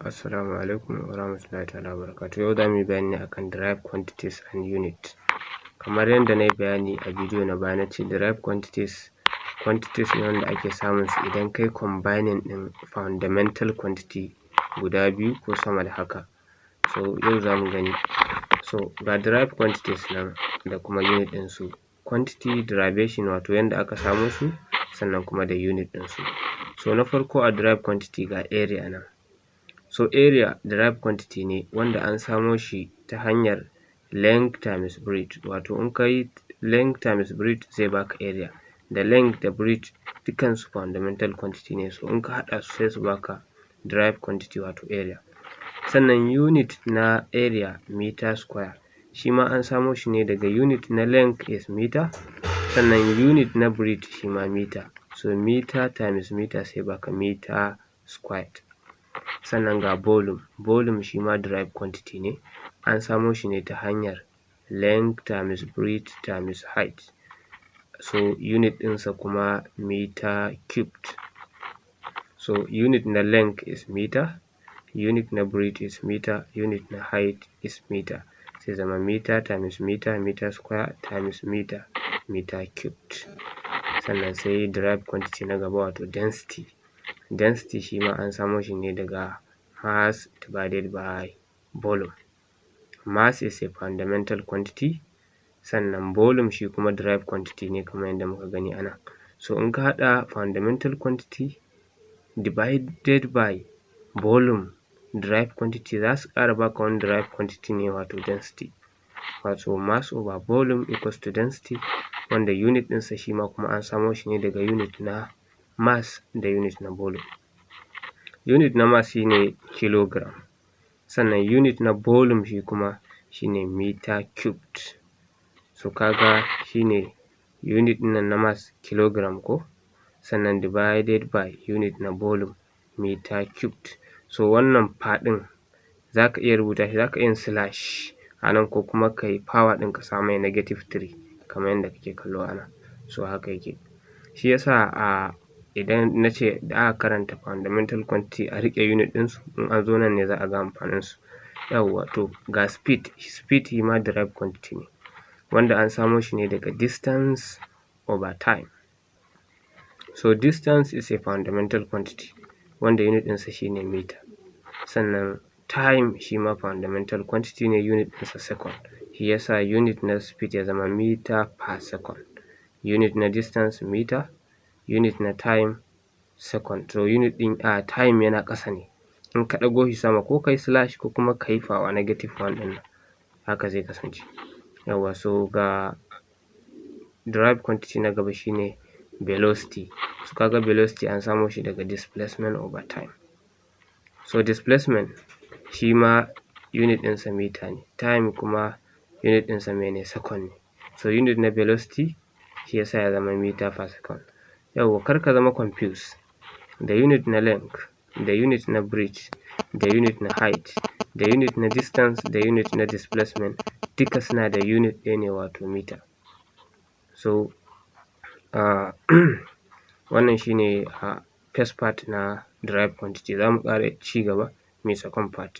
Assalamu alaikum wa rahmatullahi ta'ala wa barakatuh. Yau za mu yi bayani ne akan derive quantities and unit. Kamar yadda na yi bayani a bidiyo na baya, na ce derive quantities ne wanda ake samun su idan kai combining ɗin fundamental quantity guda biyu ko sama da haka. So yau za mu gani. So ga derive quantities nan da kuma unit ɗin su. Quantity derivation wato yanda aka samo su, sannan kuma da unit ɗin su. So na farko a derive quantity ga area nan. So area derive quantity ne wanda an samo shi ta hanyar length times breadth, wato in ka yi length times breadth zai baka area. Da length da breadth dukkan su fundamental quantity ne, so in ka haɗa su sai su baka derive quantity wato area. Sannan unit na area meter square, shi ma an samo shi ne daga unit na length is meter, sannan unit na breadth shi ma meter. So meter times meter sai baka meter squared. Sannan ga volume shi ma derive quantity ne, an samo shi ne ta hanyar length times breadth times height. So unit ɗinsa kuma meter cubed. So unit na length is meter, unit na breadth is meter, unit na height is meter. Sai zama meter times meter, meter square times meter, meter cubed. Sannan sai derive quantity na gaba wato density. Density shi ma an samo shi ne daga mass divided by volume. Mass is a fundamental quantity, sannan volume shi kuma derive quantity ne kamar yadda muka gani a nan. So in ka haɗa fundamental quantity divided by volume derive quantity za su ƙara baka wani derive quantity ne wato density. Wato mass over volume equals to density, wanda unit ɗinsa shi ma kuma an samo shi ne daga unit na mass da unit na volume. Unit na mass shi ne kilogram, sannan unit na volume shi kuma shi ne meter cubed. So kaga shi ne unit ɗin nan na mass kilogram ko, sannan divided by unit na volume meter cubed. So wannan faɗin za ka iya rubuta shi, za ka iya yin slash a nan ko kuma ka yi power ɗin ka sa mai -3 kamar yadda kake kallo a nan. So haka yake. Shi yasa idan na ce da aka karanta fundamental quantity a riƙe unit ɗinsu, in an zo nan ne za a ga amfanin su. Yawwa, to ga speed shi ma derive quantity ne, wanda an samo shi ne daga distance over time. So distance is a fundamental quantity wanda unit ɗinsa shi ne meter. Sannan time shi ma fundamental quantity ne, unit ɗinsa second. Shi yasa unit na speed ya zama meter per second. Unit na distance meter, unit na time second. So unit ɗin time yana ƙasa ne. In ka ɗago shi sama ko ka yi slash ko kuma ka yi power -1 ɗin nan, haka zai kasance. Yawwa, so ga derive quantity na gaba shi ne velocity. So kaga velocity an samo shi daga displacement over time. So displacement shi ma unit ɗinsa meter ne, time kuma unit ɗinsa mene second ne. So unit na velocity shi yasa ya zama meter per second. Yawwa, kar ka zama confused da unit na length, da unit na breadth, da unit na height, da unit na distance, da unit na displacement, duka suna da unit ɗaya ne wato meter. So wannan shi ne first part na derive quantity. Za mu ƙara ci gaba mai second part